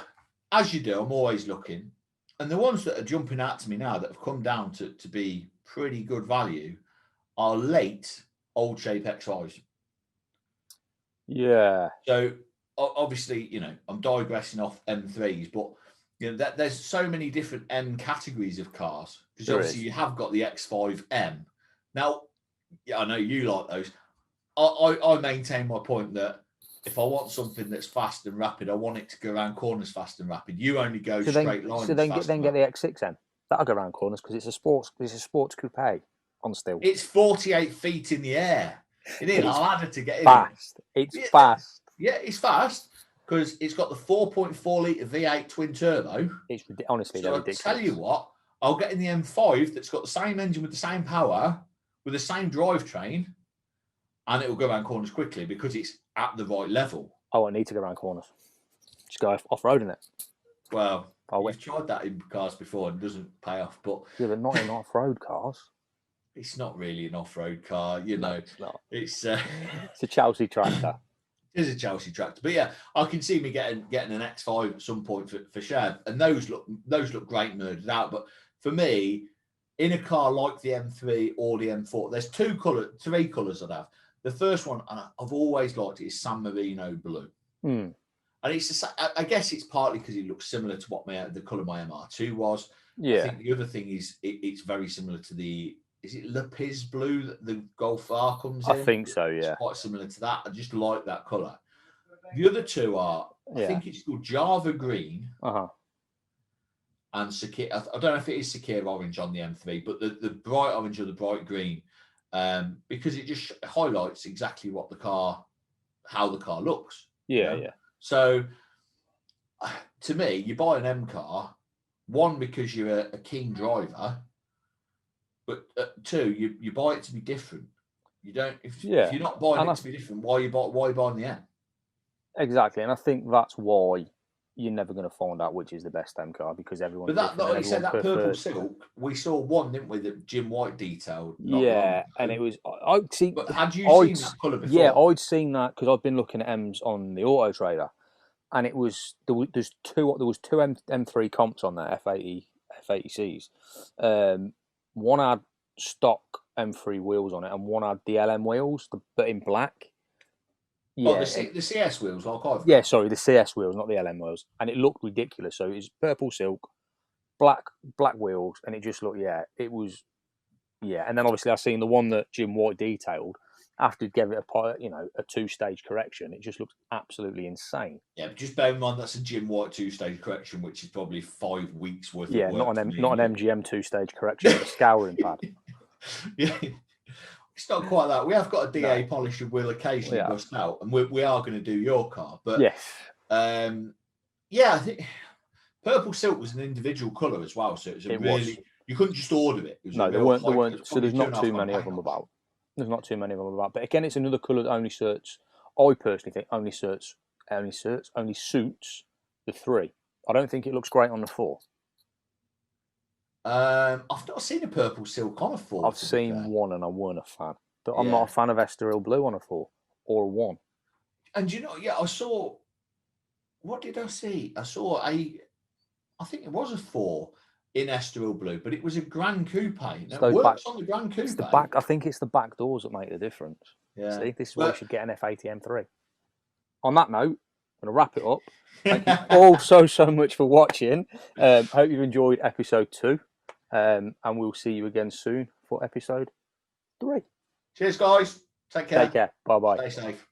as you do, I'm always looking. And the ones that are jumping out to me now that have come down to be pretty good value are late old shape X5s. Yeah. So obviously, I'm digressing off M3s, but there's so many different M categories of cars because obviously you have got the X5M. Now, I know you like those. I maintain my point that if I want something that's fast and rapid, I want it to go around corners fast and rapid. You only go straight lines. So then get the X6M. That'll go around corners because it's a sports coupe on steel. It's 48 feet in the air. It is harder to get in. Fast. It's fast. Yeah, it's fast because it's got the 4.4 litre V8 twin turbo. It's honestly ridiculous. I'll tell you what, I'll get in the M5 that's got the same engine with the same power, with the same drivetrain, and it will go around corners quickly because it's at the right level. Oh, I need to go around corners. Just go off-roading it. Well, we've tried that in cars before and it doesn't pay off. But yeah, but not in off-road cars. It's not really an off-road car, No, it's not. It's a Chelsea tractor. It is a Chelsea tractor. But yeah, I can see me getting an X5 at some point for Shad. And those look great murdered out. But for me, in a car like the M3 or the M4, there's three colours I'd have. The first one, and I've always liked it, is San Marino blue. And it's I guess it's partly because it looks similar to what the colour my MR2 was. Yeah. I think the other thing is it's very similar to is it Lapis blue that the Golf R comes in? I think so, yeah. It's quite similar to that. I just like that colour. The other two are, I think it's called Java green and Sakir. I don't know if it is Sakir orange on the M3, but the bright orange or the bright green. Because it just highlights exactly how the car looks. Yeah, yeah. So, to me, you buy an M car, one, because you're a keen driver, but two, you buy it to be different. You don't. If you're not buying it to be different, why are you buying the M? Exactly, and I think that's why you're never going to find out which is the best M car because everyone's But different. like you said, that prefers... purple silk, we saw one, didn't we, that Jim White detailed? And it was. I see. But had you seen that colour before? Yeah, I'd seen that because I've been looking at M's on the Auto Trader, and it was there was two M3 comps on there, F80Cs. One had stock M3 wheels on it, and one had the LM wheels, but in black. Yeah, the CS wheels, like I've got. Yeah, sorry, the CS wheels, not the LM wheels, and it looked ridiculous. So it's purple silk, black wheels, and it just looked, it was, And then obviously I seen the one that Jim White detailed after he gave it a 2-stage correction. It just looked absolutely insane. Yeah, but just bear in mind that's a Jim White 2-stage correction, which is probably 5 weeks worth of work. Yeah, not an MGM 2-stage correction with a scouring pad. Yeah. It's not quite that. We have got a DA polish and we'll occasionally bust out, and we are going to do your car. But yes, I think purple silk was an individual colour as well, so it was you couldn't just order it. There weren't. So there's not too many of them about. There's not too many of them about. But again, it's another colour that only suits. I personally think only suits the 3. I don't think it looks great on the 4. I've not seen a purple silk on a 4. I've seen one and I weren't a fan. But I'm not a fan of Estoril Blue on a 4 or a 1. And I saw. What did I see? I saw I think it was a 4 in Estoril Blue, but it was a Grand Coupe. It works on the Grand Coupe. It's the back. I think it's the back doors that make the difference. Yeah. See, this is why you should get an F80 M3. On that note, I'm going to wrap it up. Thank you all so much for watching. Hope you've enjoyed episode 2. And we'll see you again soon for episode 3. Cheers, guys. Take care. Take care. Bye-bye. Stay safe.